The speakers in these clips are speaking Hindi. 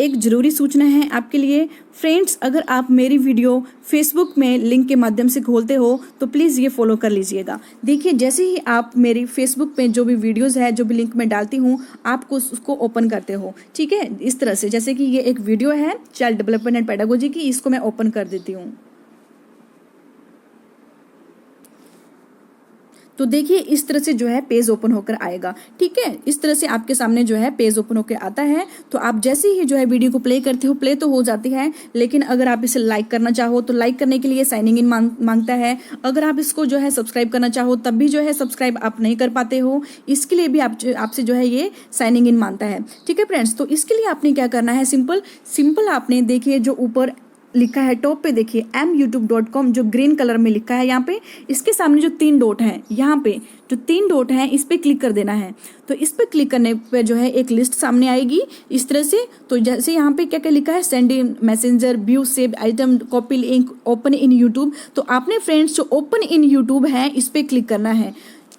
एक ज़रूरी सूचना है आपके लिए फ्रेंड्स, अगर आप मेरी वीडियो फेसबुक में लिंक के माध्यम से खोलते हो तो प्लीज़ ये फॉलो कर लीजिएगा। देखिए, जैसे ही आप मेरी फेसबुक पे जो भी वीडियोस है, जो भी लिंक मैं डालती हूँ, आपको उसको ओपन करते हो, ठीक है। इस तरह से, जैसे कि ये एक वीडियो है चाइल्ड डेवलपमेंट एंड पेडागोजी की, इसको मैं ओपन कर देती हूँ। तो देखिए, इस तरह से जो है पेज ओपन होकर आएगा, ठीक है। इस तरह से आपके सामने जो है पेज ओपन होकर आता है। तो आप जैसे ही जो है वीडियो को प्ले करते हो, प्ले तो हो जाती है, लेकिन अगर आप इसे लाइक करना चाहो तो लाइक करने के लिए साइनिंग इन मांगता है। अगर आप इसको जो है सब्सक्राइब करना चाहो तब भी जो है सब्सक्राइब आप नहीं कर पाते हो, इसके लिए भी आपसे जो है ये साइनिंग इन मांगता है, ठीक है फ्रेंड्स। तो इसके लिए आपने क्या करना है, सिंपल आपने देखिए जो ऊपर लिखा है टॉप पे, देखिए myoutube.com जो ग्रीन कलर में लिखा है यहाँ पे, इसके सामने जो 3 डॉट हैं, यहाँ पे जो 3 डॉट हैं इस पे क्लिक कर देना है। तो इस पे क्लिक करने पे जो है एक लिस्ट सामने आएगी इस तरह से। तो जैसे यहाँ पे क्या क्या लिखा है, send in messenger, view, save item, copy link, open in YouTube. तो आपने फ्रेंड्स जो ओपन इन यूट्यूब है इस पे क्लिक करना है,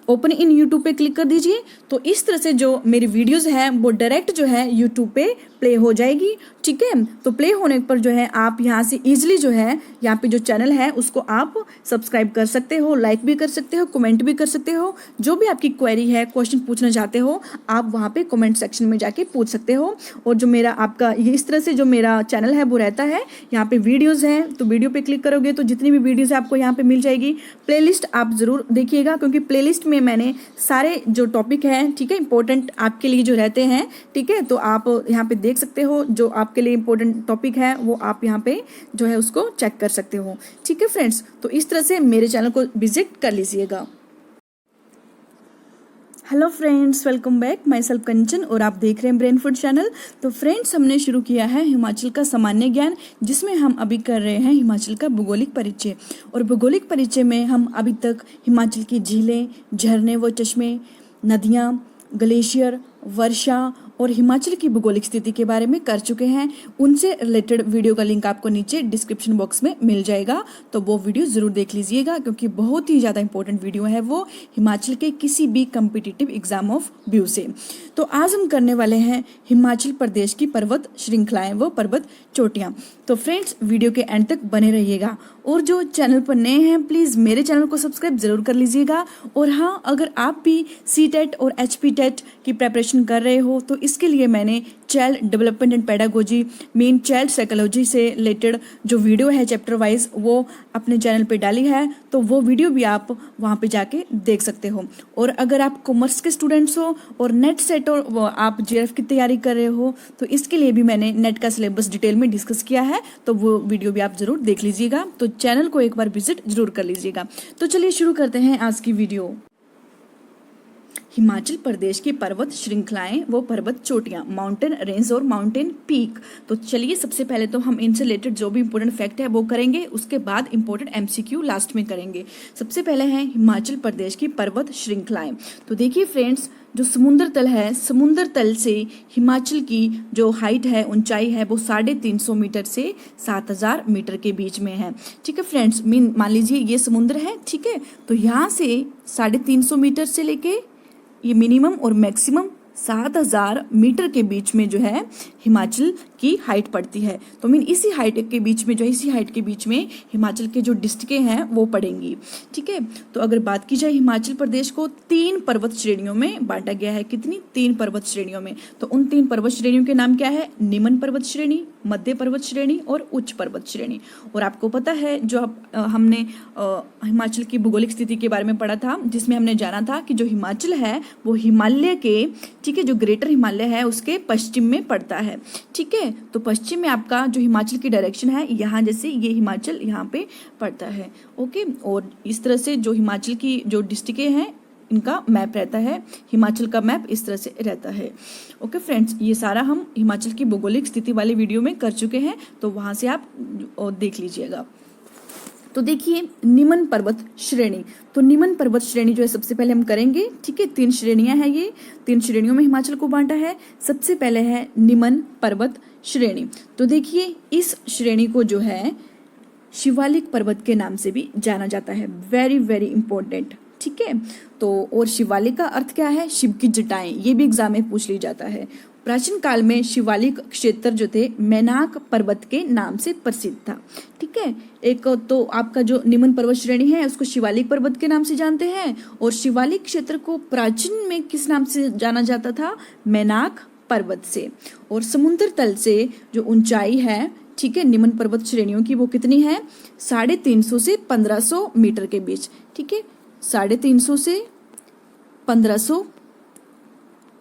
ओपन इन यूट्यूब पे क्लिक कर दीजिए। तो इस तरह से जो मेरी वीडियोस हैं वो डायरेक्ट जो है यूट्यूब पे प्ले हो जाएगी, ठीक है। तो प्ले होने पर जो है आप यहाँ से इजीली जो है यहाँ पे जो चैनल है उसको आप सब्सक्राइब कर सकते हो, लाइक भी कर सकते हो, कमेंट भी कर सकते हो। जो भी आपकी क्वेरी है, क्वेश्चन पूछना चाहते हो, आप वहाँ पे कमेंट सेक्शन में जाके पूछ सकते हो। और जो मेरा आपका ये इस तरह से जो मेरा चैनल है वो रहता है, यहाँ पे वीडियोज़ हैं, तो वीडियो पे क्लिक करोगे तो जितनी भी वीडियोज़ है आपको यहाँ पे मिल जाएगी। प्लेलिस्ट आप ज़रूर देखिएगा, क्योंकि प्लेलिस्ट में मैंने सारे जो टॉपिक हैं, ठीक है, इंपॉर्टेंट आपके लिए जो रहते हैं, ठीक है, तो आप यहाँ पे देख सकते हो जो आपके लिए इंपॉर्टेंट टॉपिक है वो आप यहाँ पे जो है उसको चेक कर सकते हो, ठीक है फ्रेंड्स। तो इस तरह से मेरे चैनल को विजिट कर लीजिएगा। Hello friends, welcome back, myself Kanchan और आप देख रहे हैं ब्रेन फूड चैनल। तो फ्रेंड्स, हमने शुरू किया है हिमाचल का सामान्य ज्ञान, जिसमें हम अभी कर रहे हैं हिमाचल का भूगोलिक परिचय। और भूगोलिक परिचय में हम अभी तक हिमाचल की झीलें, झरने व चश्मे, नदियाँ, ग्लेशियर, वर्षा और हिमाचल की भूगोलिक स्थिति के बारे में कर चुके हैं। उनसे रिलेटेड वीडियो का लिंक आपको नीचे डिस्क्रिप्शन बॉक्स में मिल जाएगा, तो वो वीडियो ज़रूर देख लीजिएगा, क्योंकि बहुत ही ज़्यादा इंपॉर्टेंट वीडियो है वो हिमाचल के किसी भी कम्पिटिटिव एग्जाम ऑफ व्यू से। तो आज हम करने वाले हैं हिमाचल प्रदेश की पर्वत श्रृंखलाएं व पर्वत चोटियाँ। तो फ्रेंड्स, वीडियो के एंड तक बने रहिएगा। और जो चैनल पर नए हैं प्लीज़ मेरे चैनल को सब्सक्राइब जरूर कर लीजिएगा। और हाँ, अगर आप भी CTET और HP-TET की प्रेपरेशन कर रहे हो तो इसके लिए मैंने child development and pedagogy, main child psychology से रिलेटेड जो वीडियो है चैप्टर वाइज वो अपने चैनल पे डाली है, तो वो वीडियो भी आप वहाँ पे जाके देख सकते हो। और अगर आप कॉमर्स के स्टूडेंट्स हो और नेट सेट और आप JRF की तैयारी कर रहे हो तो इसके लिए भी मैंने नेट का सिलेबस डिटेल में डिस्कस किया है, तो वो वीडियो भी आप ज़रूर देख लीजिएगा। तो चैनल को एक बार विजिट जरूर कर लीजिएगा। तो चलिए शुरू करते हैं आज की वीडियो। हिमाचल प्रदेश की पर्वत श्रृंखलाएं वो पर्वत चोटियां, माउंटेन रेंज और माउंटेन पीक। तो चलिए सबसे पहले तो हम इनसे रिलेटेड जो भी इंपॉर्टेंट फैक्ट है वो करेंगे, उसके बाद इंपॉर्टेंट MCQ लास्ट में करेंगे। सबसे पहले है हिमाचल प्रदेश की पर्वत श्रृंखलाएं। तो देखिए फ्रेंड्स, जो समुद्र तल है, समुद्र तल से हिमाचल की जो हाइट है, ऊंचाई है, वो 350 मीटर से 7000 मीटर के बीच में है, ठीक है फ्रेंड्स। मान लीजिए ये समुद्र है, ठीक है, तो यहाँ से 350 मीटर से लेके ये मिनिमम और मैक्सिमम 7000 मीटर के बीच में जो है हिमाचल की हाइट पड़ती है। तो इसी हाइट के बीच में इसी हाइट के बीच में हिमाचल के जो डिस्ट्रिक्टें हैं वो पड़ेंगी, ठीक है। तो अगर बात की जाए, हिमाचल प्रदेश को 3 पर्वत श्रेणियों में बांटा गया है। कितनी? 3 पर्वत श्रेणियों में। तो उन 3 पर्वत श्रेणियों के नाम क्या है? निम्न पर्वत श्रेणी, मध्य पर्वत श्रेणी और उच्च पर्वत श्रेणी। और आपको पता है जो हमने हिमाचल की भूगोलिक स्थिति के बारे में पढ़ा था, जिसमें हमने जाना था कि जो हिमाचल है वो हिमालय के, ठीक है, जो ग्रेटर हिमालय है उसके पश्चिम में पड़ता है, ठीक है। तो पश्चिम में आपका जो हिमाचल की डायरेक्शन है, यहाँ जैसे ये हिमाचल यहाँ पे पड़ता है, ओके। और इस तरह से जो हिमाचल की जो डिस्ट्रिक्टें हैं इनका मैप रहता है, हिमाचल का मैप इस तरह से रहता है, ओके फ्रेंड्स। ये सारा हम हिमाचल की भौगोलिक स्थिति वाले वीडियो में कर चुके हैं, तो वहाँ से आप देख लीजिएगा। तो देखिए निम्न पर्वत श्रेणी। तो निम्न पर्वत श्रेणी जो है सबसे पहले हम करेंगे, ठीक है। 3 श्रेणियां हैं, ये 3 श्रेणियों में हिमाचल को बांटा है। सबसे पहले है निम्न पर्वत श्रेणी। तो देखिए इस श्रेणी को जो है शिवालिक पर्वत के नाम से भी जाना जाता है, वेरी वेरी इंपॉर्टेंट, ठीक है। तो और शिवालिक का अर्थ क्या है? शिव की जटाएं, ये भी एग्जाम में पूछ ली जाता है, प्राचीन काल में शिवालिक क्षेत्र जो थे मैनाक पर्वत के नाम से प्रसिद्ध था। ठीक है, एक तो आपका जो निम्न पर्वत श्रेणी है उसको शिवालिक पर्वत के नाम से जानते हैं, और शिवालिक क्षेत्र को प्राचीन में किस नाम से जाना जाता था? मैनाक पर्वत से। और समुद्र तल से जो ऊंचाई है, ठीक है, निम्न पर्वत श्रेणियों की वो कितनी है? 350 से 1500 मीटर के बीच। ठीक है, 350 से 1500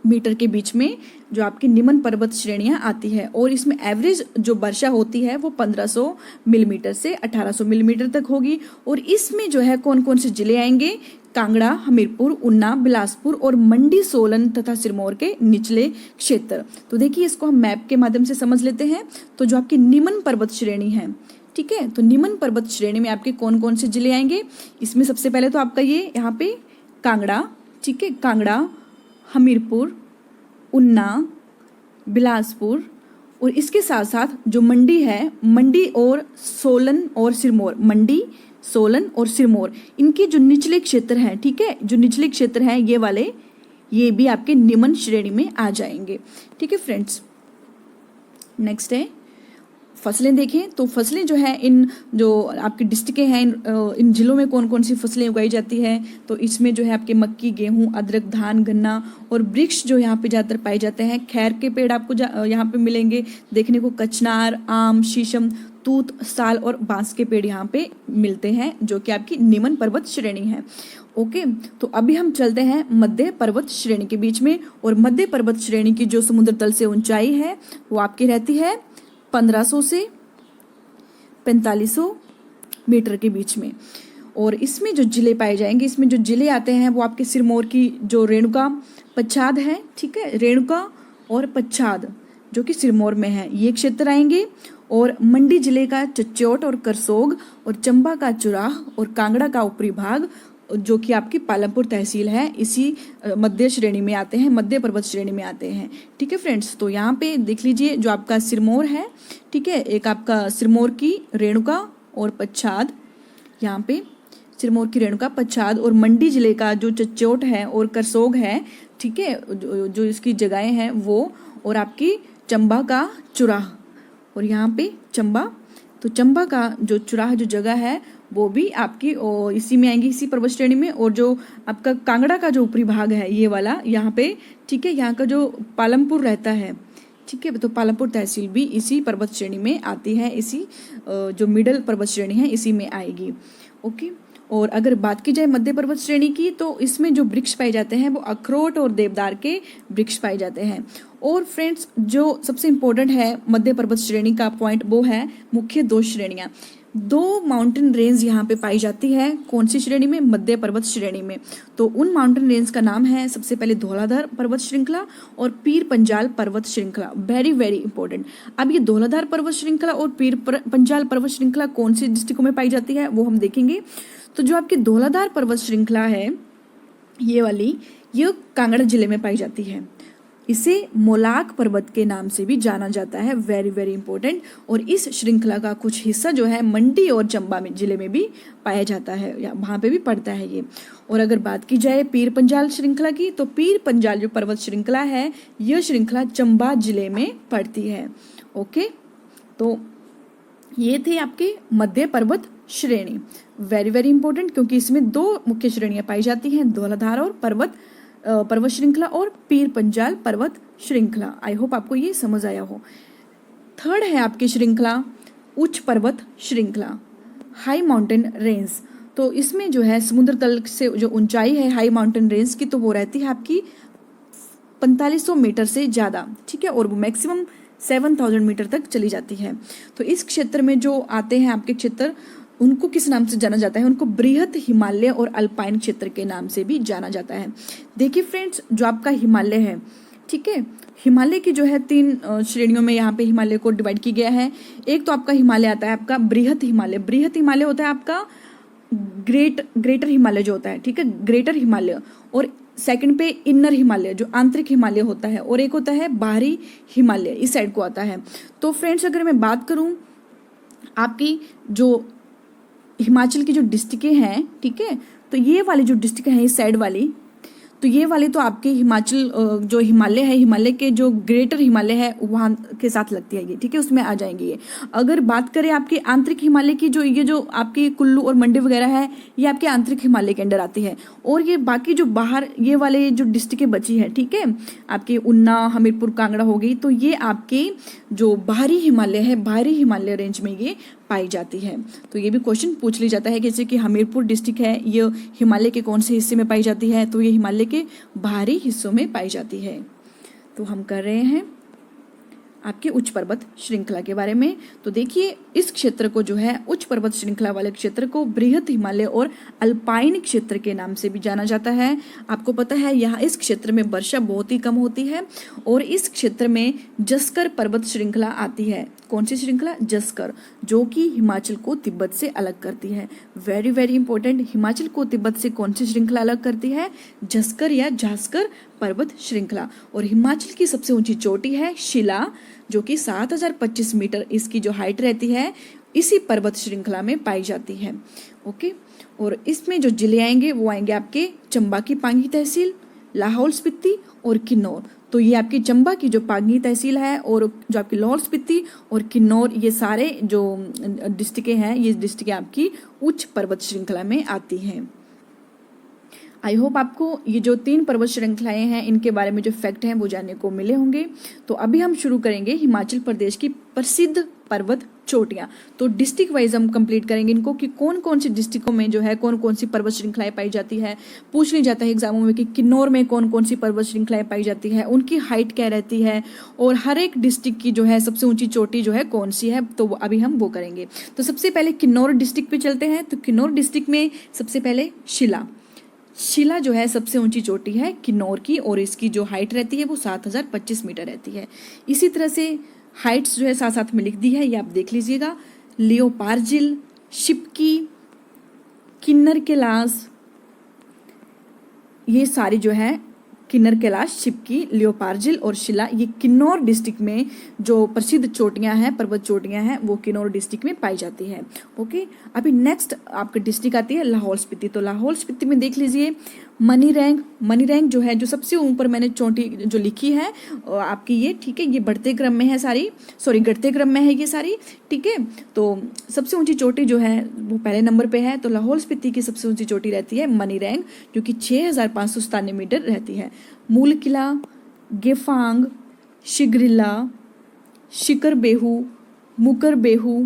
मीटर के बीच में जो आपकी निम्न पर्वत श्रेणियां आती है, और इसमें एवरेज जो वर्षा होती है वो 1500 मिलीमीटर से 1800 मिलीमीटर तक होगी। और इसमें जो है कौन कौन से जिले आएंगे? कांगड़ा, हमीरपुर, ऊना, बिलासपुर और मंडी, सोलन तथा सिरमौर के निचले क्षेत्र। तो देखिए इसको हम मैप के माध्यम से समझ लेते हैं। तो जो आपकी निम्न पर्वत श्रेणी है, ठीक है, तो निम्न पर्वत श्रेणी में आपके कौन कौन से जिले आएंगे? इसमें सबसे पहले तो आपका ये यहाँ पे कांगड़ा, ठीक है, कांगड़ा, हमीरपुर, ऊना, बिलासपुर, और इसके साथ साथ जो मंडी है, मंडी और सोलन और सिरमौर, मंडी, सोलन और सिरमौर, इनके जो निचले क्षेत्र हैं, ठीक है, जो निचले क्षेत्र हैं ये वाले, ये भी आपके निम्न श्रेणी में आ जाएंगे। ठीक है फ्रेंड्स, नेक्स्ट है फसलें। देखें तो फसलें जो है, इन जो आपकी डिस्ट्रिक्टें हैं, इन जिलों में कौन कौन सी फसलें उगाई जाती है? तो इसमें जो है आपके मक्की, गेहूं, अदरक, धान, गन्ना, और वृक्ष जो यहाँ पे ज़्यादातर पाए जाते हैं। खैर के पेड़ आपको यहाँ पे मिलेंगे देखने को, कचनार, आम, शीशम, तूत, साल और बांस के पेड़ यहाँ पे मिलते हैं, जो कि आपकी निम्न पर्वत श्रेणी है। ओके, तो अभी हम चलते हैं मध्य पर्वत श्रेणी के बीच में। और मध्य पर्वत श्रेणी की जो समुद्र तल से ऊंचाई है वो आपकी रहती है 1500 से 4500 मीटर के बीच में। और इसमें जो जिले पाए जाएंगे, इसमें जो जिले आते हैं वो आपके सिरमौर की जो रेणुका पच्छाद है, ठीक है, रेणुका और पच्छाद जो कि सिरमौर में है, ये क्षेत्र आएंगे। और मंडी जिले का चच्योट और करसोग, और चंबा का चुराह, और कांगड़ा का ऊपरी भाग जो कि आपकी पालमपुर तहसील है, इसी मध्य श्रेणी में आते हैं, मध्य पर्वत श्रेणी में आते हैं। ठीक है फ्रेंड्स, तो यहाँ पे देख लीजिए जो आपका सिरमौर है, ठीक है, एक आपका सिरमौर की रेणुका और पच्छाद, यहाँ पे सिरमौर की रेणुका, पच्छाद, और मंडी जिले का जो चच्योट है और करसोग है, ठीक है, जो इसकी जगहें हैं वो, और आपकी चंबा का चुराह, और यहाँ पे चंबा, तो चंबा का जो चुराह जो जगह है वो भी आपकी इसी में आएंगी, इसी पर्वत श्रेणी में। और जो आपका कांगड़ा का जो ऊपरी भाग है ये वाला यहाँ पे, ठीक है, यहाँ का जो पालमपुर रहता है, ठीक है, तो पालमपुर तहसील भी इसी पर्वत श्रेणी में आती है, इसी जो मिडल पर्वत श्रेणी है इसी में आएगी। ओके, और अगर बात की जाए मध्य पर्वत श्रेणी की, तो इसमें जो वृक्ष पाए जाते हैं वो अखरोट और देवदार के वृक्ष पाए जाते हैं। और फ्रेंड्स, जो सबसे इम्पोर्टेंट है मध्य पर्वत श्रेणी का पॉइंट वो है मुख्य 2 श्रेणियां। 2 माउंटेन रेंज यहाँ पे पाई जाती है, कौन सी श्रेणी में? मध्य पर्वत श्रेणी में। तो उन माउंटेन रेंज का नाम है सबसे पहले धौलाधार पर्वत श्रृंखला और पीर पंजाल पर्वत श्रृंखला। Very very important. अब ये धौलाधार पर्वत श्रृंखला और पीर पंजाल पर्वत श्रृंखला कौन सी डिस्ट्रिक्टों में पाई जाती है वो हम देखेंगे। तो जो आपकी धौलाधार पर्वत श्रृंखला है ये वाली, ये कांगड़ा जिले में पाई जाती है। इसे मोलाक पर्वत के नाम से भी जाना जाता है, वेरी वेरी इंपॉर्टेंट। और इस श्रृंखला का कुछ हिस्सा जो है मंडी और चंबा में जिले में भी पाया जाता है, या वहाँ पे भी पड़ता है ये। और अगर बात की जाए पीर पंजाल श्रृंखला की, तो पीर पंजाल जो पर्वत श्रृंखला है यह श्रृंखला चंबा जिले में पड़ती है। ओके, तो ये थे आपके मध्य पर्वत श्रेणी, वेरी वेरी इंपॉर्टेंट, क्योंकि इसमें 2 मुख्य श्रेणियां पाई जाती हैं, धौलाधार और पर्वत श्रृंखला और पीर पंजाल पर्वत श्रृंखला। आई होप आपको ये समझ आया हो। थर्ड है आपकी श्रृंखला उच्च पर्वत श्रृंखला, हाई माउंटेन रेंज। तो इसमें जो है समुद्र तल से जो ऊंचाई है हाई माउंटेन रेंज की, तो वो रहती है आपकी 4500 मीटर से ज़्यादा, ठीक है, और वो मैक्सिमम 7000 मीटर तक चली जाती है। तो इस क्षेत्र में जो आते हैं आपके क्षेत्र, उनको किस नाम से जाना जाता है? उनको बृहत हिमालय और अल्पाइन क्षेत्र के नाम से भी जाना जाता है। देखिए फ्रेंड्स, जो आपका हिमालय है, ठीक है, हिमालय की जो है 3 श्रेणियों में यहाँ पे हिमालय को डिवाइड किया गया है। एक तो आपका हिमालय आता है आपका बृहत हिमालय। बृहत हिमालय होता है आपका ग्रेटर हिमालय जो होता है, ठीक है, ग्रेटर हिमालय। और सेकंड पे इनर हिमालय जो आंतरिक हिमालय होता है, और एक होता है बाहरी हिमालय, इस साइड को आता है। तो फ्रेंड्स, अगर मैं बात करूं आपकी जो हिमाचल की जो डिस्ट्रिक्टें हैं, ठीक है, तो ये वाली जो डिस्ट्रिक्ट हैं इस साइड वाली, तो ये वाले तो आपके हिमाचल जो हिमालय है, हिमालय के जो ग्रेटर हिमालय है वहाँ के साथ लगती है ये, ठीक है, उसमें आ जाएंगे ये। अगर बात करें आपके आंतरिक हिमालय की, जो ये जो आपकी कुल्लू और मंडी वगैरह है, ये आपके आंतरिक हिमालय के अंडर आती है। और ये बाकी जो बाहर ये वाले जो डिस्ट्रिक्टें बची है, ठीक है, आपके ऊना, हमीरपुर, कांगड़ा हो गई, तो ये आपके जो बाहरी हिमालय है, बाहरी हिमालय रेंज में ये पाई जाती है। तो ये भी क्वेश्चन पूछ लिया जाता है, जैसे कि हमीरपुर डिस्ट्रिक्ट है, ये हिमालय के कौन से हिस्से में पाई जाती है, तो ये हिमालय के बाहरी हिस्सों में पाई जाती है। तो हम कर रहे हैं आपके उच्च पर्वत श्रृंखला के बारे में। तो देखिए इस क्षेत्र को जो है उच्च पर्वत श्रृंखला वाले क्षेत्र को बृहत हिमालय और अल्पाइन क्षेत्र के नाम से भी जाना जाता है। आपको पता है यहाँ इस क्षेत्र में वर्षा बहुत ही कम होती है और इस क्षेत्र में जस्कर पर्वत श्रृंखला आती है। कौन सी श्रृंखला? जस्कर, जो कि हिमाचल को तिब्बत से अलग करती है। वेरी वेरी इंपॉर्टेंट, हिमाचल को तिब्बत से कौन सी श्रृंखला अलग करती है? जस्कर या झास्कर पर्वत श्रृंखला। और हिमाचल की सबसे ऊंची चोटी है शिला, जो कि 7025 मीटर इसकी जो हाइट रहती है इसी पर्वत श्रृंखला में पाई जाती है। ओके, और इसमें जो जिले आएंगे वो आएंगे आपके चंबा की पांगी तहसील, लाहौल स्पीति और किन्नौर। तो ये आपकी चंबा की जो पांगी तहसील है और जो आपकी लाहौल स्पीति और किन्नौर, ये सारे जो डिस्ट्रिक्टें हैं, ये डिस्ट्रिक्टें आपकी उच्च पर्वत श्रृंखला में आती हैं। आई होप आपको ये जो 3 पर्वत श्रृंखलाएं हैं इनके बारे में जो फैक्ट हैं वो जानने को मिले होंगे। तो अभी हम शुरू करेंगे हिमाचल प्रदेश की प्रसिद्ध पर्वत चोटियां। तो डिस्ट्रिक्ट वाइज हम कंप्लीट करेंगे इनको कि कौन कौन सी डिस्ट्रिक्टों में जो है कौन कौन सी पर्वत श्रृंखलाएं पाई जाती है। पूछ लिया जाता है एग्जामों में कि किन्नौर में कौन कौन सी पर्वत श्रृंखलाएं पाई जाती है, उनकी हाइट क्या रहती है और हर एक डिस्ट्रिक्ट की जो है सबसे ऊंची चोटी जो है कौन सी है। तो अभी हम वो करेंगे। तो सबसे पहले किन्नौर डिस्ट्रिक्ट पे चलते हैं। तो किन्नौर डिस्ट्रिक्ट में सबसे पहले शिला जो है सबसे ऊंची चोटी है किन्नौर की और इसकी जो हाइट रहती है वो 7025 मीटर रहती है। इसी तरह से हाइट्स जो है साथ साथ में लिख दी है, ये आप देख लीजिएगा। लियोपार्जिल, शिपकी, किन्नर कैलाश, ये सारी जो है किन्नर कैलाश, शिपकी, लियोपार्जिल और शिला, ये किन्नौर डिस्ट्रिक्ट में जो प्रसिद्ध चोटियां हैं, पर्वत चोटियां हैं, वो किन्नौर डिस्ट्रिक्ट में पाई जाती है। ओके, अभी नेक्स्ट आपकी डिस्ट्रिक्ट आती है लाहौल स्पीति। तो लाहौल स्पीति में देख लीजिए मनी रैंक जो है, जो सबसे ऊपर मैंने चोटी जो लिखी है आपकी ये, ठीक है, ये बढ़ते क्रम में है सारी, सॉरी घटते क्रम में है ये सारी, ठीक है। तो सबसे ऊंची चोटी जो है वो पहले नंबर पे है। तो लाहौल स्पीति की सबसे ऊंची चोटी रहती है मनी रैंक, जो कि 6597 मीटर रहती है। मूल किला, गेफांग, शिगरिला, शिकरबेहू, मुकरबेहू,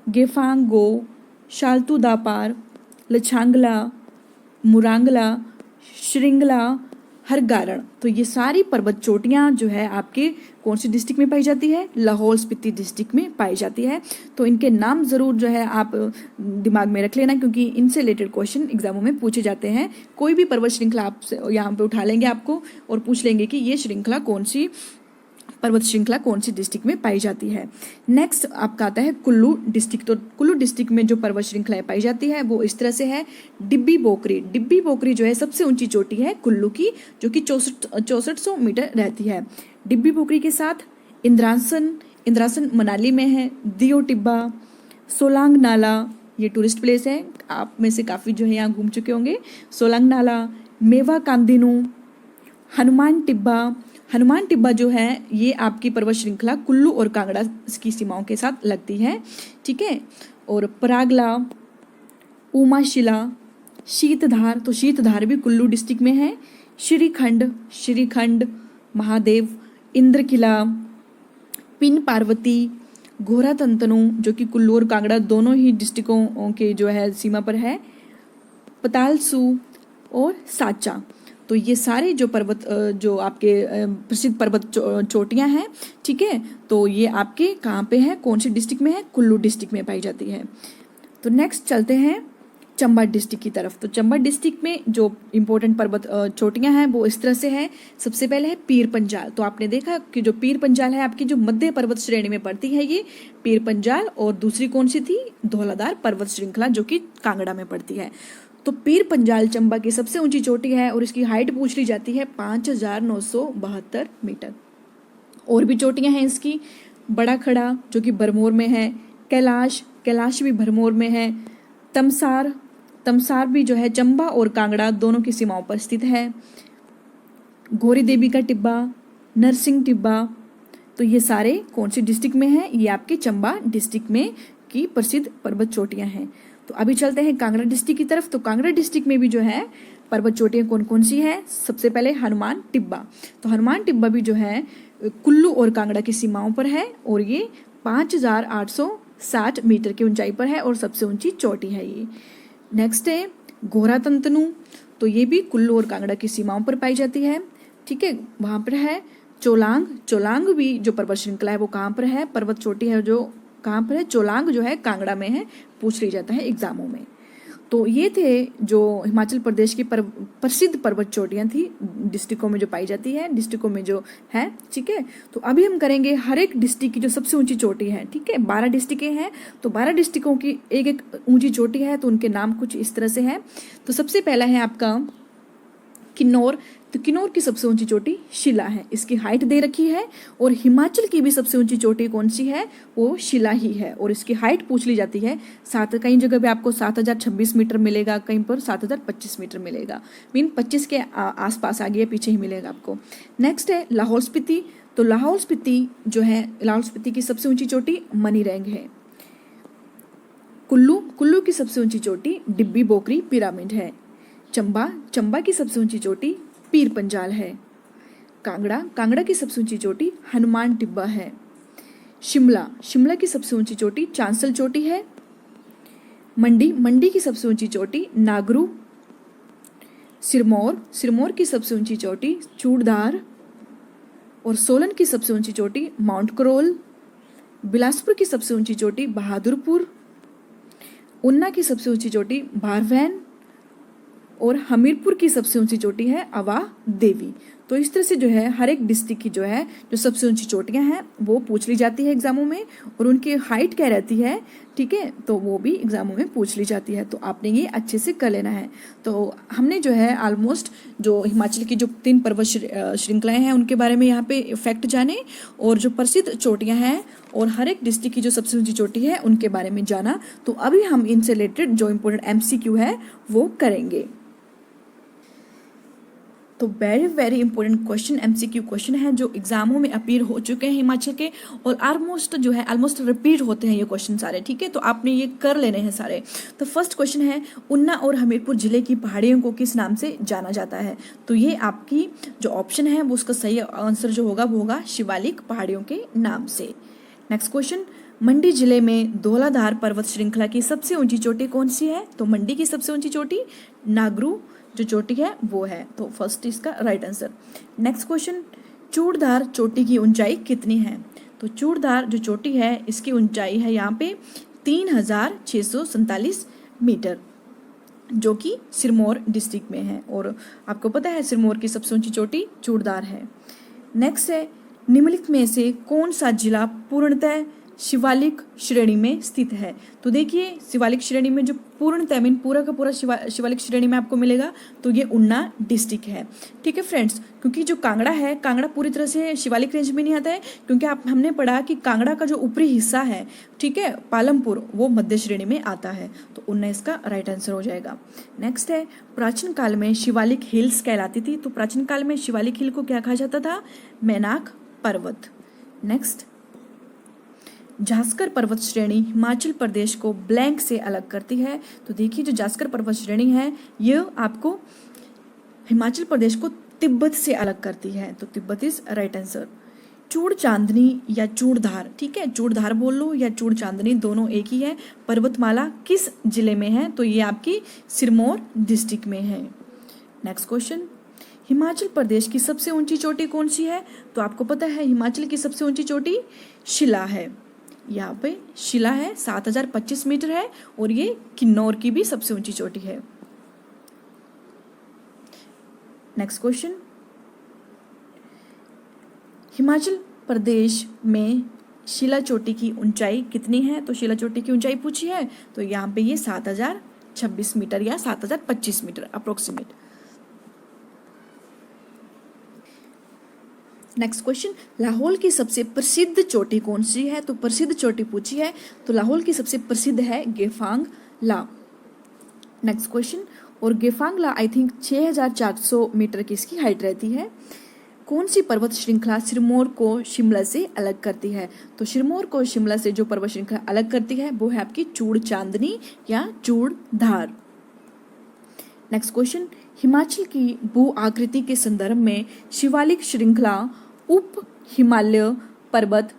गेफांगो, शालतू दापार, लछांगला, मुरांगला, श्रृंगला, हरगारण। तो ये सारी पर्वत चोटियां जो है आपके कौन सी डिस्ट्रिक्ट में पाई जाती है? लाहौल स्पीति डिस्ट्रिक्ट में पाई जाती है। तो इनके नाम जरूर जो है आप दिमाग में रख लेना, क्योंकि इनसे रिलेटेड क्वेश्चन एग्जामों में पूछे जाते हैं। कोई भी पर्वत श्रृंखला आप यहाँ पे उठा लेंगे आपको और पूछ लेंगे कि ये श्रृंखला कौन सी पर्वत श्रृंखला कौन सी डिस्ट्रिक्ट में पाई जाती है। नेक्स्ट आपका आता है कुल्लू डिस्ट्रिक्ट। तो कुल्लू डिस्ट्रिक्ट में जो पर्वत श्रृंखलाएं पाई जाती है वो इस तरह से है। डिब्बी बोकरी जो है सबसे ऊंची चोटी है कुल्लू की, जो कि 6400 मीटर रहती है। डिब्बी बोकरी के साथ इंद्रासन मनाली में है। दियो टिब्बा, सोलांग नाला, ये टूरिस्ट प्लेस है, आप में से काफ़ी जो है यहाँ घूम चुके होंगे। सोलांग नाला, मेवा कामदिनू, हनुमान टिब्बा जो है ये आपकी पर्वत श्रृंखला कुल्लू और कांगड़ा की सीमाओं के साथ लगती है, ठीक है। और परागला, उमाशिला, शीतधार, तो शीतधार भी कुल्लू डिस्ट्रिक्ट में है। श्रीखंड, महादेव, इंद्र किला, पिन पार्वती, घोरा तंतनु, जो कि कुल्लू और कांगड़ा दोनों ही डिस्ट्रिक्टों के जो है सीमा पर है। पतालसू और साचा। तो ये सारे जो पर्वत जो आपके प्रसिद्ध पर्वत चोटियां हैं, ठीक है, तो ये आपके कहाँ पे है, कौन सी डिस्ट्रिक्ट में है? कुल्लू डिस्ट्रिक्ट में पाई जाती है। तो नेक्स्ट चलते हैं चंबा डिस्ट्रिक्ट की तरफ। तो चंबा डिस्ट्रिक्ट में जो इम्पोर्टेंट पर्वत चोटियां हैं वो इस तरह से है। सबसे पहले है पीर पंजाल। तो आपने देखा कि जो पीर पंजाल है आपकी जो मध्य पर्वत श्रेणी में पड़ती है ये पीर पंजाल, और दूसरी कौन सी थी? धौलाधार पर्वत श्रृंखला, जो कि कांगड़ा में पड़ती है। तो पीर पंजाल चंबा की सबसे ऊंची चोटी है और इसकी हाइट पूछ ली जाती है 5972 मीटर। और भी चोटियां हैं इसकी। बड़ा खड़ा, जो कि भरमौर में है। कैलाश भी भरमौर में है। तमसार भी जो है चंबा और कांगड़ा दोनों की सीमाओं पर स्थित है। गौरी देवी का टिब्बा, नरसिंह टिब्बा, तो ये सारे कौन सी डिस्ट्रिक्ट में है? ये आपके चंबा डिस्ट्रिक्ट में की प्रसिद्ध पर्वत चोटियां हैं। तो अभी चलते हैं कांगड़ा डिस्ट्रिक्ट की तरफ। तो कांगड़ा डिस्ट्रिक्ट में भी जो है पर्वत चोटियां कौन कौन सी हैं? सबसे पहले हनुमान टिब्बा। तो हनुमान टिब्बा भी जो है कुल्लू और कांगड़ा की सीमाओं पर है और ये 5860 मीटर की ऊंचाई पर है और सबसे ऊंची चोटी है ये। नेक्स्ट है घोरा तंतनु, तो ये भी कुल्लू और कांगड़ा की सीमाओं पर पाई जाती है। ठीक है, वहां पर है चोलांग। चोलांग भी जो पर्वत श्रृंखला है वो कहाँ पर है? पर्वत चोटी है जो कहाँ पर है? चोलांग जो है कांगड़ा में है, पूछ लिया जाता है एग्जामों में। तो ये थे जो हिमाचल प्रदेश की प्रसिद्ध पर्वत चोटियां थी, डिस्ट्रिक्टों में जो पाई जाती है, डिस्ट्रिक्टों में जो है। ठीक है, तो अभी हम करेंगे हर एक डिस्ट्रिक्ट की जो सबसे ऊंची चोटी है। ठीक है, 12 डिस्ट्रिक्टें हैं, तो 12 डिस्ट्रिक्टों की एक एक ऊंची चोटी है, तो उनके नाम कुछ इस तरह से है। तो सबसे पहला है आपका किन्नौर। तो किन्नौर की सबसे ऊंची चोटी शिला है, इसकी हाइट दे रखी है। और हिमाचल की भी सबसे ऊंची चोटी कौन सी है? वो शिला ही है और इसकी हाइट पूछ ली जाती है। कई जगह पे आपको 7026 मीटर मिलेगा, कहीं पर 7025 मीटर मिलेगा, मीन 25 के आसपास आगे पीछे ही मिलेगा आपको। नेक्स्ट है लाहौल स्पीति। तो लाहौल स्पीति जो है, लाहौल स्पीति की सबसे ऊंची चोटी मनीरैंग है। कुल्लू की सबसे ऊंची चोटी डिब्बी बोकरी पिरामिड है। चंबा की सबसे ऊंची चोटी पीर पंजाल है। कांगड़ा की सबसे ऊंची चोटी हनुमान टिब्बा है। शिमला की सबसे ऊंची चोटी चांसल चोटी है। मंडी की सबसे ऊंची चोटी नागरू। सिरमौर की सबसे ऊंची चोटी चूड़धार। और सोलन की सबसे ऊंची चोटी माउंट करोल। बिलासपुर की सबसे ऊंची चोटी बहादुरपुर। ऊना की सबसे ऊंची चोटी भारवैन। और हमीरपुर की सबसे ऊंची चोटी है अवा देवी। तो इस तरह से जो है हर एक डिस्ट्रिक्ट की जो है जो सबसे ऊंची चोटियां हैं वो पूछ ली जाती है एग्जामों में, और उनकी हाइट क्या रहती है, ठीक है, तो वो भी एग्जामों में पूछ ली जाती है। तो आपने ये अच्छे से कर लेना है। तो हमने जो है ऑलमोस्ट जो हिमाचल की जो 3 पर्वत श्रृंखलाएं हैं उनके बारे में यहाँ पे फैक्ट जाने, और जो प्रसिद्ध चोटियां हैं और हर एक डिस्ट्रिक्ट की जो सबसे ऊंची चोटी है उनके बारे में जाना। तो अभी हम इनसे रिलेटेड जो इम्पोर्टेंट MCQ है वो करेंगे। तो very very important question MCQ question है जो एग्जामों में अपीयर हो चुके हैं हिमाचल के, और ऑलमोस्ट रिपीट होते हैं ये क्वेश्चन सारे। ठीक है, तो आपने ये कर लेने हैं सारे। तो फर्स्ट क्वेश्चन है ऊना और हमीरपुर जिले की पहाड़ियों को किस नाम से जाना जाता है? तो ये आपकी जो ऑप्शन है वो उसका सही आंसर जो होगा वो होगा शिवालिक पहाड़ियों के नाम से। नेक्स्ट क्वेश्चन, मंडी जिले में धौलाधार पर्वत श्रृंखला की सबसे ऊंची चोटी कौन सी है? तो मंडी की सबसे ऊंची चोटी नागरू जो चोटी है वो है, तो फर्स्ट इसका right answer. Next question, Churdhar चोटी की ऊंचाई कितनी है? तो चूड़धार जो चोटी है इसकी ऊंचाई है यहाँ पे 3647 मीटर, जो कि सिरमौर डिस्ट्रिक्ट में है, और आपको पता है सिरमौर की सबसे ऊंची चोटी चूड़धार है। नेक्स्ट है, निम्नलिखित में से कौन सा जिला पूर्णतः शिवालिक श्रेणी में स्थित है? तो देखिए शिवालिक श्रेणी में जो पूर्णतः मीन पूरा का पूरा शिवालिक श्रेणी में आपको मिलेगा, तो ये ऊना डिस्ट्रिक्ट है। ठीक है फ्रेंड्स, क्योंकि जो कांगड़ा है, कांगड़ा पूरी तरह से शिवालिक रेंज में नहीं आता है, क्योंकि हमने पढ़ा कि कांगड़ा का जो ऊपरी हिस्सा है, ठीक है, पालमपुर, वो मध्य श्रेणी में आता है, तो ऊना इसका राइट आंसर हो जाएगा। नेक्स्ट है, प्राचीन काल में शिवालिक हिल्स कहलाती थी। तो प्राचीन काल में शिवालिक हिल को क्या कहा जाता था? मैनाक पर्वत। नेक्स्ट, जास्कर पर्वत श्रेणी हिमाचल प्रदेश को ब्लैंक से अलग करती है। तो देखिए जो जास्कर पर्वत श्रेणी है ये आपको हिमाचल प्रदेश को तिब्बत से अलग करती है, तो तिब्बत इज राइट आंसर। चूड़ चांदनी या चूड़धार, ठीक है, चूड़धार बोल लो या चूड़ चांदनी, दोनों एक ही है। पर्वतमाला किस जिले में है? तो ये आपकी सिरमौर डिस्ट्रिक्ट में है। नेक्स्ट क्वेश्चन, हिमाचल प्रदेश की सबसे ऊंची चोटी कौन सी है? तो आपको पता है हिमाचल की सबसे ऊंची चोटी शिला है, यहाँ पे शिला है, 7025 मीटर है, और ये किन्नौर की भी सबसे ऊंची चोटी है। नेक्स्ट क्वेश्चन, हिमाचल प्रदेश में शिला चोटी की ऊंचाई कितनी है? तो शिला चोटी की ऊंचाई पूछी है, तो यहाँ पे ये 7026 मीटर या 7025 metre approximate. Next question, Lahaul की सबसे प्रसिद्ध चोटी कौन सी है? तो प्रसिद्ध चोटी पूछी है, तो लाहौल की सबसे प्रसिद्ध है गेफांग ला। नेक्स्ट क्वेश्चन, और गेफांगला आई थिंक 6400 मीटर की इसकी हाइट रहती है। कौन सी पर्वत श्रृंखला सिरमौर को शिमला से अलग करती है? तो सिरमौर को शिमला से जो पर्वत श्रृंखला अलग करती है वो है आपकी चूड़ चांदनी या चूड़ धार। नेक्स्ट क्वेश्चन, हिमाचल की भू आकृति के संदर्भ में शिवालिक श्रृंखला उप हिमालय पर्वत,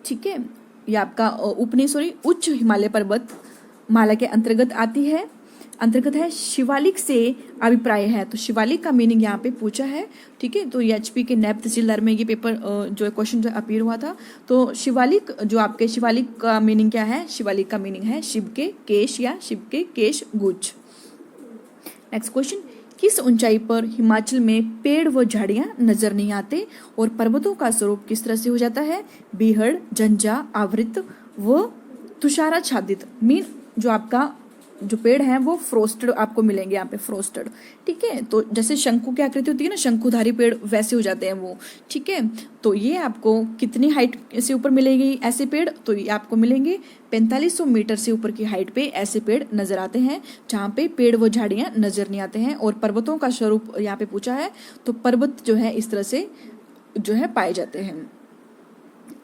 ठीक है, यह आपका उच्च हिमालय पर्वत माला के अंतर्गत आती है, अंतर्गत है। शिवालिक से अभिप्राय है, तो शिवालिक का मीनिंग यहाँ पे पूछा है, ठीक है। तो ये एचपी के नैब तहसीलदार में ये पेपर जो क्वेश्चन जो अपीयर हुआ था। तो शिवालिक जो आपके शिवालिक का मीनिंग क्या है? शिवालिक का मीनिंग है शिव के केश या शिव के केश गुच्छ। नेक्स्ट क्वेश्चन, किस ऊंचाई पर हिमाचल में पेड़ व झाड़ियां नजर नहीं आते और पर्वतों का स्वरूप किस तरह से हो जाता है? बीहड़, झंझा, आवृत व तुषाराच्छादित। मीन जो आपका जो पेड़ हैं वो फ्रोस्टेड आपको मिलेंगे यहाँ पे, फ्रोस्टेड, ठीक है। तो जैसे शंकु की आकृति होती है ना, शंकुधारी पेड़ वैसे हो जाते हैं वो, ठीक है। तो ये आपको कितनी हाइट से ऊपर मिलेगी ऐसे पेड़? तो ये आपको मिलेंगे 4500 मीटर से ऊपर की हाइट पे ऐसे पेड़ नजर आते हैं, जहाँ पे पेड़ व झाड़ियाँ नजर नहीं आते हैं। और पर्वतों का स्वरूप यहाँ पे पूछा है, तो पर्वत जो है इस तरह से जो है पाए जाते हैं।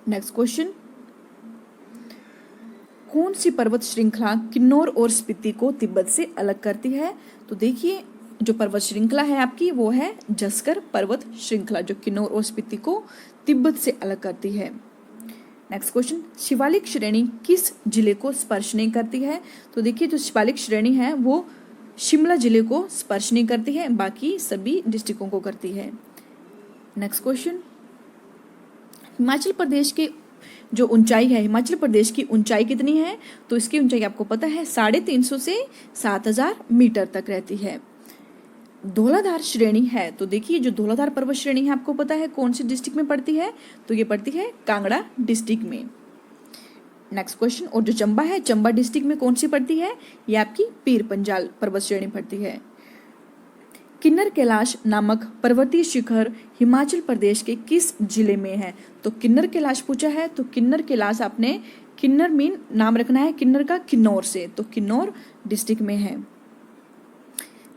नेक्स्ट क्वेश्चन, कौन सी पर्वत श्रृंखला किन्नौर और स्पीति को तिब्बत से अलग करती है? तो देखिए जो पर्वत श्रृंखला है आपकी वो है जस्कर पर्वत श्रृंखला, जो किन्नौर और स्पीति को तिब्बत से अलग करती है। नेक्स्ट क्वेश्चन, शिवालिक श्रेणी किस जिले को स्पर्श नहीं करती है? तो देखिए जो शिवालिक श्रेणी है वो शिमला जिले को स्पर्श नहीं करती है, बाकी सभी डिस्ट्रिक्टों को करती है। नेक्स्ट क्वेश्चन, हिमाचल प्रदेश के जो ऊंचाई है, हिमाचल प्रदेश की ऊंचाई कितनी है? तो इसकी ऊंचाई आपको पता है 350 से 7000 मीटर तक रहती है। धौलाधार श्रेणी है, तो देखिए जो धौलाधार पर्वत श्रेणी है आपको पता है कौन सी डिस्ट्रिक्ट में पड़ती है? तो ये पड़ती है कांगड़ा डिस्ट्रिक्ट में। नेक्स्ट क्वेश्चन, और जो चंबा है, चंबा डिस्ट्रिक्ट में कौन सी पड़ती है? ये आपकी पीर पंजाल पर्वत श्रेणी पड़ती है। किन्नर कैलाश नामक पर्वतीय शिखर हिमाचल प्रदेश के किस जिले में है? तो किन्नर कैलाश पूछा है, तो किन्नर कैलाश आपने किन्नर मीन नाम रखना है किन्नर का किन्नौर से, तो किन्नौर डिस्ट्रिक्ट में है।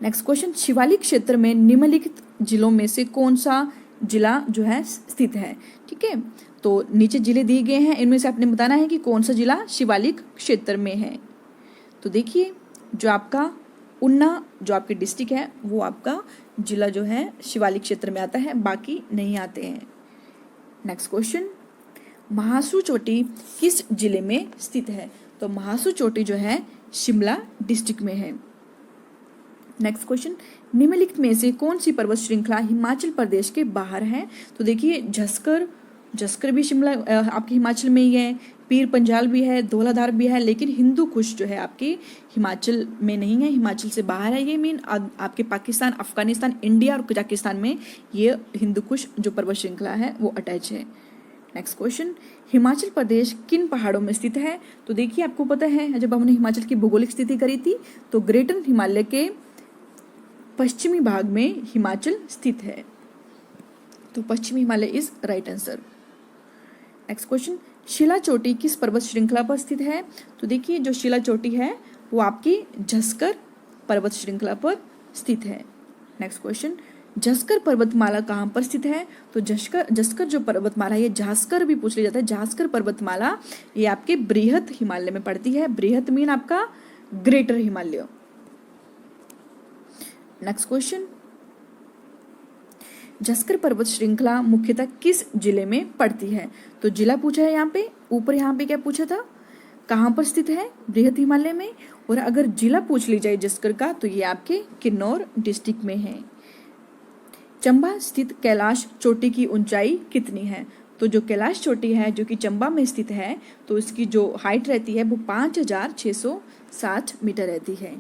नेक्स्ट क्वेश्चन, शिवालिक क्षेत्र में निम्नलिखित जिलों में से कौन सा जिला जो है स्थित है? ठीक है, तो नीचे जिले दिए गए हैं, इनमें से आपने बताना है कि कौन सा जिला शिवालिक क्षेत्र में है। तो देखिए जो आपका उन्ना जो आपकी डिस्ट्रिक्ट है वो आपका जिला जो है शिवालिक क्षेत्र में आता है, बाकी नहीं आते हैं। नेक्स्ट क्वेश्चन, महासू चोटी किस जिले में स्थित है? तो महासू चोटी जो है शिमला डिस्ट्रिक्ट में है। नेक्स्ट क्वेश्चन, निम्नलिखित में से कौन सी पर्वत श्रृंखला हिमाचल प्रदेश के बाहर है? तो देखिए जस्कर भी शिमला आपके हिमाचल में ही है, पीर पंजाल भी है, धौलाधार भी है, लेकिन हिंदू कुश जो है आपके हिमाचल में नहीं है, हिमाचल से बाहर है। ये मीन आपके पाकिस्तान, अफगानिस्तान, इंडिया और कजाकिस्तान में ये हिंदू कुश जो पर्वत श्रृंखला है वो अटैच है। नेक्स्ट क्वेश्चन, हिमाचल प्रदेश किन पहाड़ों में स्थित है? तो देखिए आपको पता है जब हमने हिमाचल की भौगोलिक स्थिति करी थी तो ग्रेटर हिमालय के पश्चिमी भाग में हिमाचल स्थित है, तो पश्चिमी Himalaya is right answer. Next question, शिला चोटी किस पर्वत श्रृंखला पर स्थित है? तो देखिए जो शिला चोटी है वो आपकी झस्कर पर्वत श्रृंखला पर स्थित है। नेक्स्ट क्वेश्चन, झस्कर पर्वतमाला कहाँ पर स्थित है? तो झस्कर जो पर्वतमाला है, ये झास्कर भी पूछ लिया जाता है, झास्कर पर्वतमाला ये आपके बृहत हिमालय में पड़ती है। बृहत मीन आपका ग्रेटर हिमालय। नेक्स्ट क्वेश्चन, झस्कर पर्वत श्रृंखला मुख्यतः किस जिले में पड़ती है? तो जिला पूछा है यहाँ पे, ऊपर यहाँ पे क्या पूछा था, कहाँ पर स्थित है? बृहत हिमालय में। और अगर जिला पूछ ली जाए झस्कर का तो ये आपके किन्नौर डिस्ट्रिक्ट में है। चंबा स्थित कैलाश चोटी की ऊंचाई कितनी है? तो जो कैलाश चोटी है जो कि चंबा में स्थित है तो इसकी जो हाइट रहती है वो 5660 मीटर रहती है।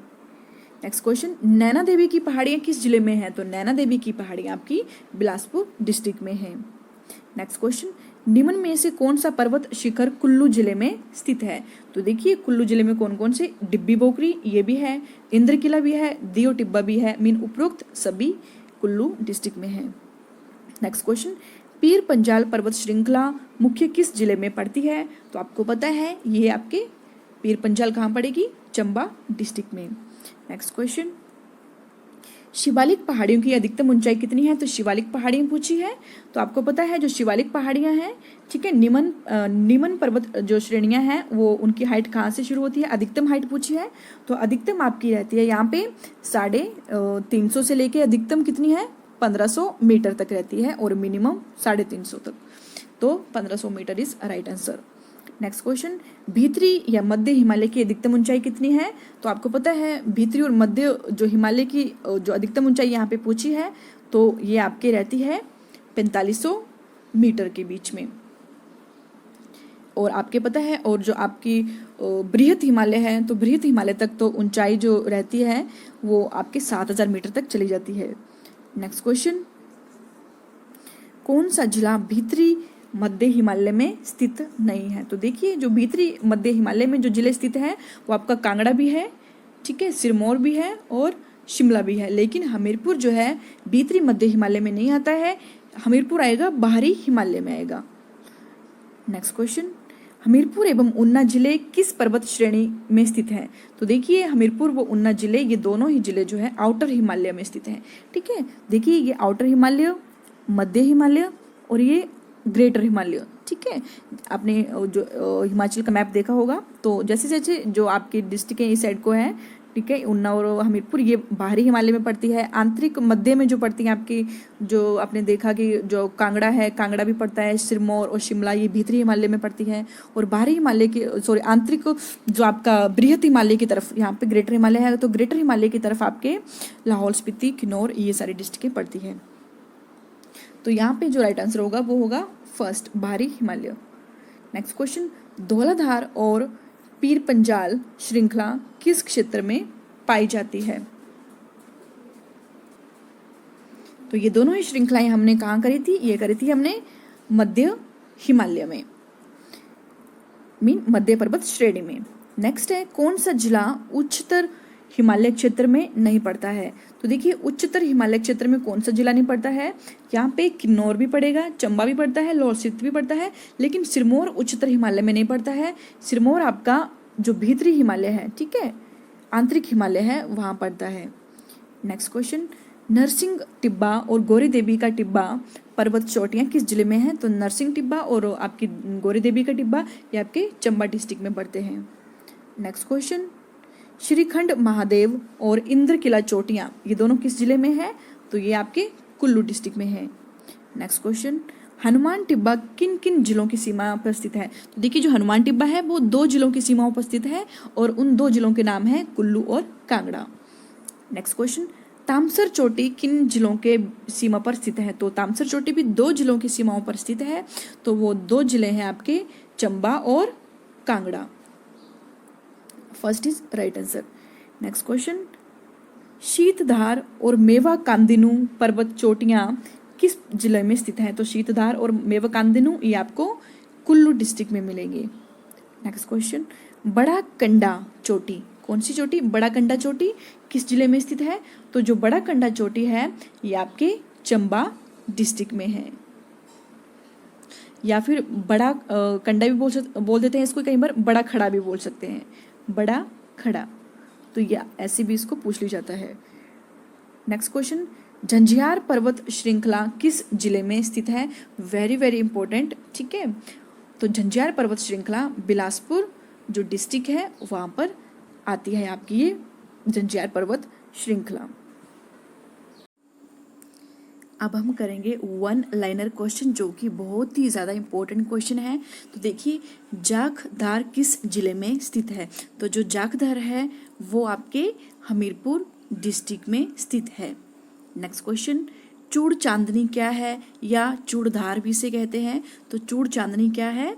नेक्स्ट क्वेश्चन, नैना देवी की पहाड़ियाँ किस जिले में है? तो नैना देवी की पहाड़ियाँ आपकी बिलासपुर डिस्ट्रिक्ट में है। नेक्स्ट क्वेश्चन, निम्न में से कौन सा पर्वत शिखर कुल्लू जिले में स्थित है? तो देखिए कुल्लू जिले में कौन कौन से, डिब्बी बोकरी ये भी है, इंद्र किला भी है, दियो टिब्बा भी है, मीन उपरोक्त सभी कुल्लू डिस्ट्रिक्ट में है। नेक्स्ट क्वेश्चन, पीर पंजाल पर्वत श्रृंखला मुख्य किस जिले में पड़ती है? तो आपको पता है ये आपके पीर पंजाल कहाँ पड़ेगी? चंबा डिस्ट्रिक्ट में। नेक्स्ट क्वेश्चन, शिवालिक पहाड़ियों की अधिकतम ऊंचाई कितनी है? तो शिवालिक पहाड़ियाँ पूछी है। तो आपको पता है जो शिवालिक पहाड़ियाँ हैं, ठीक है, निमन पर्वत जो श्रेणियाँ हैं वो उनकी हाइट कहाँ से शुरू होती है? अधिकतम हाइट पूछी है। तो अधिकतम आपकी रहती है यहाँ पे 350 से लेके अधिकतम कितनी है? 1500 मीटर तक रहती है और मिनिमम 350 तक। तो 1500 metre is right answer. Next question, भीतरी या मध्य हिमालय की अधिकतम ऊंचाई कितनी है? तो आपको पता है भीतरी और मध्य जो हिमालय की जो अधिकतम ऊंचाई यहाँ पे पूछी है तो ये आपके रहती है 4500 मीटर के बीच में। और आपके पता है और जो आपकी बृहत हिमालय है तो बृहत हिमालय तक तो ऊंचाई जो रहती है वो आपके 7000 मीटर तक चली जाती है। नेक्स्ट क्वेश्चन, कौन सा जिला भीतरी मध्य हिमालय में स्थित नहीं है? तो देखिए जो भीतरी मध्य हिमालय में जो जिले स्थित हैं वो आपका कांगड़ा भी है, ठीक है, सिरमौर भी है और शिमला भी है, लेकिन हमीरपुर जो है भीतरी मध्य हिमालय में नहीं आता है। हमीरपुर आएगा बाहरी हिमालय में आएगा। नेक्स्ट क्वेश्चन, हमीरपुर एवं ऊना जिले किस पर्वत श्रेणी में स्थित हैं? तो देखिए हमीरपुर व ऊना जिले ये दोनों ही जिले जो है आउटर हिमालय में स्थित हैं, ठीक है। देखिए ये आउटर हिमालय, मध्य हिमालय और ये ग्रेटर हिमालय, ठीक है। आपने जो हिमाचल का मैप देखा होगा तो जैसे जैसे जो आपकी डिस्ट्रिक्ट है इस साइड को है, ठीक है, उन्ना और हमीरपुर ये बाहरी हिमालय में पड़ती है। आंतरिक मध्य में जो पड़ती है आपकी, जो आपने देखा कि जो कांगड़ा है, कांगड़ा भी पड़ता है, सिरमौर और शिमला ये भीतरी हिमालय में पड़ती है। और बाहरी हिमालय की आंतरिक जो आपका बृहत हिमालय की तरफ यहाँ पे ग्रेटर हिमालय है, तो ग्रेटर हिमालय की तरफ आपके लाहौल स्पीति, किन्नौर ये सारी डिस्ट्रिक्टें पड़ती हैं। तो यहाँ पे जो राइट आंसर होगा वो होगा फर्स्ट, बाहरी हिमालय। नेक्स्ट क्वेश्चन, धौलाधार और पीर पंजाल श्रृंखला किस क्षेत्र में पाई जाती है? तो ये दोनों ही श्रृंखलाएं हमने कहाँ करी थी? ये करी थी हमने मध्य हिमालय में, मध्य पर्वत श्रेणी में। नेक्स्ट है, कौन सा जिला उच्चतर हिमालय क्षेत्र में नहीं पड़ता है? तो देखिए उच्चतर हिमालय क्षेत्र में कौन सा जिला नहीं पड़ता है? यहाँ पे किन्नौर भी पड़ेगा, चंबा भी पड़ता है, लाहौल स्पीति भी पड़ता है, लेकिन सिरमौर उच्चतर हिमालय में नहीं पड़ता है। सिरमौर आपका जो भीतरी हिमालय है, ठीक है, आंतरिक हिमालय है, वहाँ पड़ता है। नेक्स्ट क्वेश्चन, नरसिंह टिब्बा और गौरी देवी का टिब्बा पर्वत चोटियाँ किस जिले में है? तो नरसिंह टिब्बा और आपकी गौरी देवी का टिब्बा ये आपके चंबा डिस्ट्रिक्ट में पड़ते हैं। नेक्स्ट क्वेश्चन, श्रीखंड महादेव और इंद्र किला चोटियाँ ये दोनों किस जिले में है? तो ये आपके कुल्लू डिस्ट्रिक्ट में है। नेक्स्ट क्वेश्चन, हनुमान टिब्बा किन किन जिलों की सीमा पर स्थित है? तो देखिए जो हनुमान टिब्बा है वो 2 जिलों की सीमाओं पर स्थित है और उन 2 जिलों के नाम है कुल्लू और कांगड़ा। नेक्स्ट क्वेश्चन, तामसर चोटी किन जिलों के सीमा पर स्थित है? तो तामसर चोटी भी 2 जिलों की सीमाओं पर स्थित है, तो वो 2 जिले हैं आपके चंबा और Kangra. First is right answer. Next question, शीतधार और मेवा कांदिनू पर्वत चोटियां किस जिले में स्थित है? तो शीतधार और मेवा कांदिनू ये आपको कुल्लू डिस्ट्रिक्ट में मिलेंगे। नेक्स्ट क्वेश्चन, बड़ा कंडा चोटी, कौन सी चोटी? बड़ा कंडा चोटी किस जिले में स्थित है? तो जो बड़ा कंडा चोटी है ये आपके चंबा डिस्ट्रिक्ट में है, या फिर बड़ा कंडा भी बोल देते हैं इसको, कई बार बड़ा खड़ा भी बोल सकते हैं, बड़ा खड़ा। तो या ऐसे भी इसको पूछ लिया जाता है। नेक्स्ट क्वेश्चन, झंझार पर्वत श्रृंखला किस जिले में स्थित है? वेरी वेरी इंपॉर्टेंट, ठीक है। तो झंझार पर्वत श्रृंखला बिलासपुर जो डिस्ट्रिक्ट है वहाँ पर आती है आपकी ये झंझार पर्वत श्रृंखला। अब हम करेंगे 1 लाइनर क्वेश्चन जो कि बहुत ही ज़्यादा इंपॉर्टेंट क्वेश्चन है। तो देखिए जाखधार किस जिले में स्थित है? तो जो जाखधार है वो आपके हमीरपुर डिस्ट्रिक्ट में स्थित है। नेक्स्ट क्वेश्चन, चूड़ चांदनी क्या है या चूड़धार भी इसे कहते हैं? तो चूड़ चांदनी क्या है?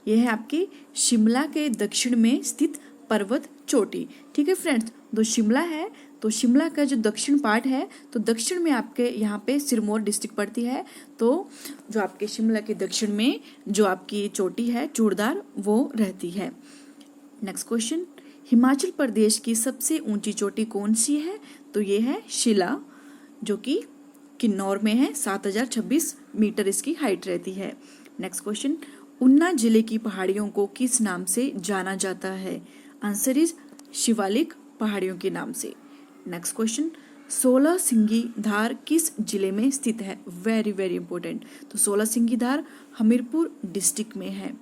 यह है आपके शिमला के दक्षिण में स्थित पर्वत चोटी, ठीक है फ्रेंड्स। तो शिमला है तो शिमला का जो दक्षिण पार्ट है तो दक्षिण में आपके यहाँ पे सिरमौर डिस्ट्रिक्ट पड़ती है, तो जो आपके शिमला के दक्षिण में जो आपकी चोटी है चूड़धार वो रहती है। नेक्स्ट क्वेश्चन, हिमाचल प्रदेश की सबसे ऊंची चोटी कौन सी है? तो ये है शिला जो कि किन्नौर में है, 7026 मीटर इसकी हाइट रहती है। नेक्स्ट क्वेश्चन, ऊना जिले की पहाड़ियों को किस नाम से जाना जाता है? आंसर इज शिवालिक पहाड़ियों के नाम से। नेक्स्ट क्वेश्चन, 16 सिंगी धार किस जिले में स्थित है? Very very important. तो 16 सिंगी धार हमीरपुर डिस्ट्रिक्ट में है।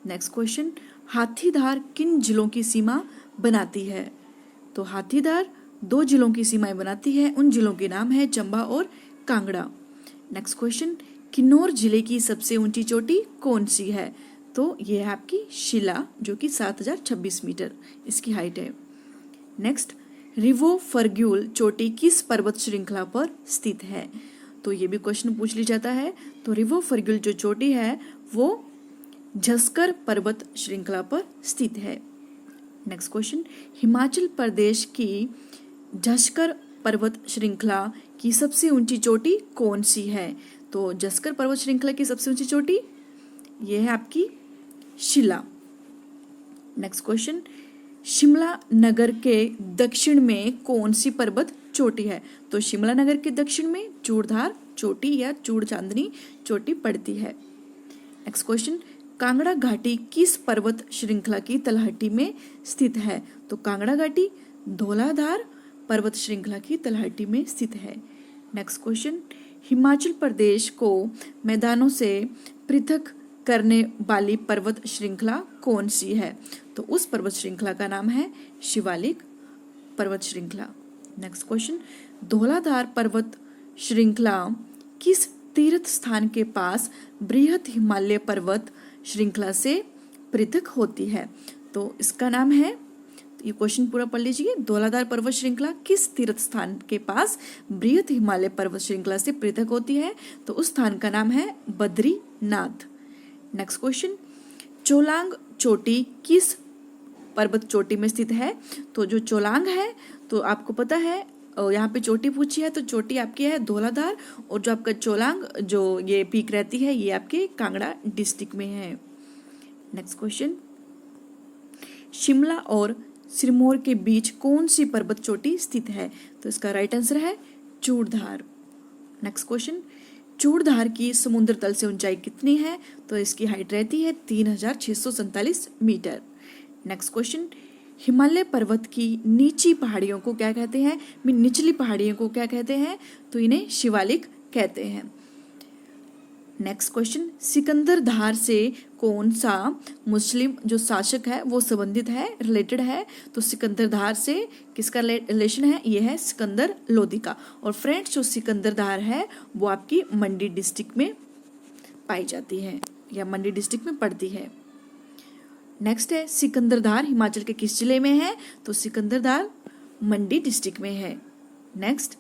नेक्स्ट क्वेश्चन, हाथीधार किन जिलों की सीमा बनाती है? तो हाथीधार 2 जिलों की सीमाएं बनाती है, उन जिलों के नाम है चंबा और कांगड़ा। नेक्स्ट क्वेश्चन, किन्नौर जिले की सबसे ऊंची चोटी कौन सी है? तो ये है आपकी शिला, जो कि 7026 मीटर इसकी हाइट है। नेक्स्ट, रिवो फर्ग्यूल चोटी किस पर्वत श्रृंखला पर स्थित है? तो ये भी क्वेश्चन पूछ लिया जाता है। तो रिवो फर्ग्यूल जो चोटी है वो झस्कर पर्वत श्रृंखला पर स्थित है। नेक्स्ट क्वेश्चन, हिमाचल प्रदेश की झस्कर पर्वत श्रृंखला की सबसे ऊंची चोटी कौन सी है? तो झस्कर पर्वत श्रृंखला की सबसे ऊंची चोटी ये है आपकी शिला। नेक्स्ट क्वेश्चन, शिमला नगर के दक्षिण में कौन सी पर्वत चोटी है? तो शिमला नगर के दक्षिण में चूड़धार चोटी या चूड़ चांदनी चोटी पड़ती है। नेक्स्ट क्वेश्चन, कांगड़ा घाटी किस पर्वत श्रृंखला की तलहटी में स्थित है? तो कांगड़ा घाटी धौलाधार पर्वत श्रृंखला की तलहटी में स्थित है। नेक्स्ट क्वेश्चन, हिमाचल प्रदेश को मैदानों से पृथक करने वाली पर्वत श्रृंखला कौन सी है? तो उस पर्वत श्रृंखला का नाम है शिवालिक पर्वत श्रृंखला। नेक्स्ट क्वेश्चन, धौलाधार पर्वत श्रृंखला किस तीर्थ स्थान के पास बृहत हिमालय पर्वत श्रृंखला से पृथक होती है? तो इसका नाम है, ये क्वेश्चन पूरा पढ़ लीजिए, धौलाधार पर्वत श्रृंखला किस तीर्थ स्थान के पास बृहत हिमालय पर्वत श्रृंखला से पृथक होती है? तो उस स्थान का नाम है बद्रीनाथ। नेक्स्ट क्वेश्चन, चोलांग चोटी किस पर्वत चोटी में स्थित है? तो जो चोलांग है, तो आपको पता है यहाँ पे चोटी पूछी है, तो चोटी आपकी है धौलाधार, और जो आपका चोलांग जो ये पीक रहती है ये आपके कांगड़ा डिस्ट्रिक्ट में है। नेक्स्ट क्वेश्चन, शिमला और सिरमौर के बीच कौन सी पर्वत चोटी स्थित है? तो इसका राइट आंसर है चूड़धार। नेक्स्ट क्वेश्चन, चूड़धार की समुद्र तल से ऊंचाई कितनी है? तो इसकी हाइट रहती है 3647 मीटर। नेक्स्ट क्वेश्चन, हिमालय पर्वत की नीची पहाड़ियों को क्या कहते हैं? निचली पहाड़ियों को क्या कहते हैं? तो इन्हें शिवालिक कहते हैं। नेक्स्ट क्वेश्चन, सिकंदर धार से कौन सा मुस्लिम जो शासक है वो संबंधित है, रिलेटेड है? तो सिकंदर धार से किसका रिलेशन है? ये है सिकंदर लोदी का। और फ्रेंड्स, जो सिकंदर धार है वो आपकी मंडी डिस्ट्रिक्ट में पाई जाती है या मंडी डिस्ट्रिक्ट में पड़ती है। नेक्स्ट है, सिकंदर धार हिमाचल के किस जिले में है? तो सिकंदर धार मंडी डिस्ट्रिक्ट में है। नेक्स्ट,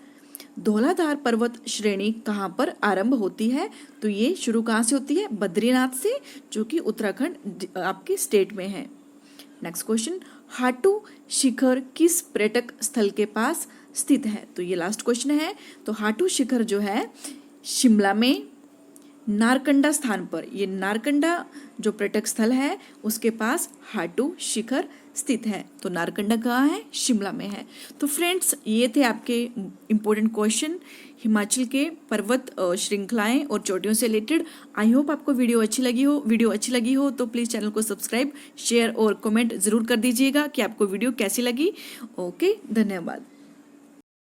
धौलाधार पर्वत श्रेणी कहाँ पर आरंभ होती है? तो ये शुरू कहाँ से होती है? बद्रीनाथ से, जो कि उत्तराखंड आपके स्टेट में है। नेक्स्ट क्वेश्चन, हाटू शिखर किस पर्यटक स्थल के पास स्थित है? तो ये लास्ट क्वेश्चन है। तो हाटू शिखर जो है शिमला में नारकंडा स्थान पर, ये नारकंडा जो पर्यटक स्थल है उसके पास हाटू शिखर स्थित है। तो नारकंडा कहाँ है? शिमला में है। तो फ्रेंड्स, ये थे आपके इम्पोर्टेंट क्वेश्चन हिमाचल के पर्वत श्रृंखलाएं और चोटियों से रिलेटेड। आई होप आपको वीडियो अच्छी लगी हो तो प्लीज़ चैनल को सब्सक्राइब, शेयर और कमेंट ज़रूर कर दीजिएगा कि आपको वीडियो कैसी लगी। ओके, धन्यवाद।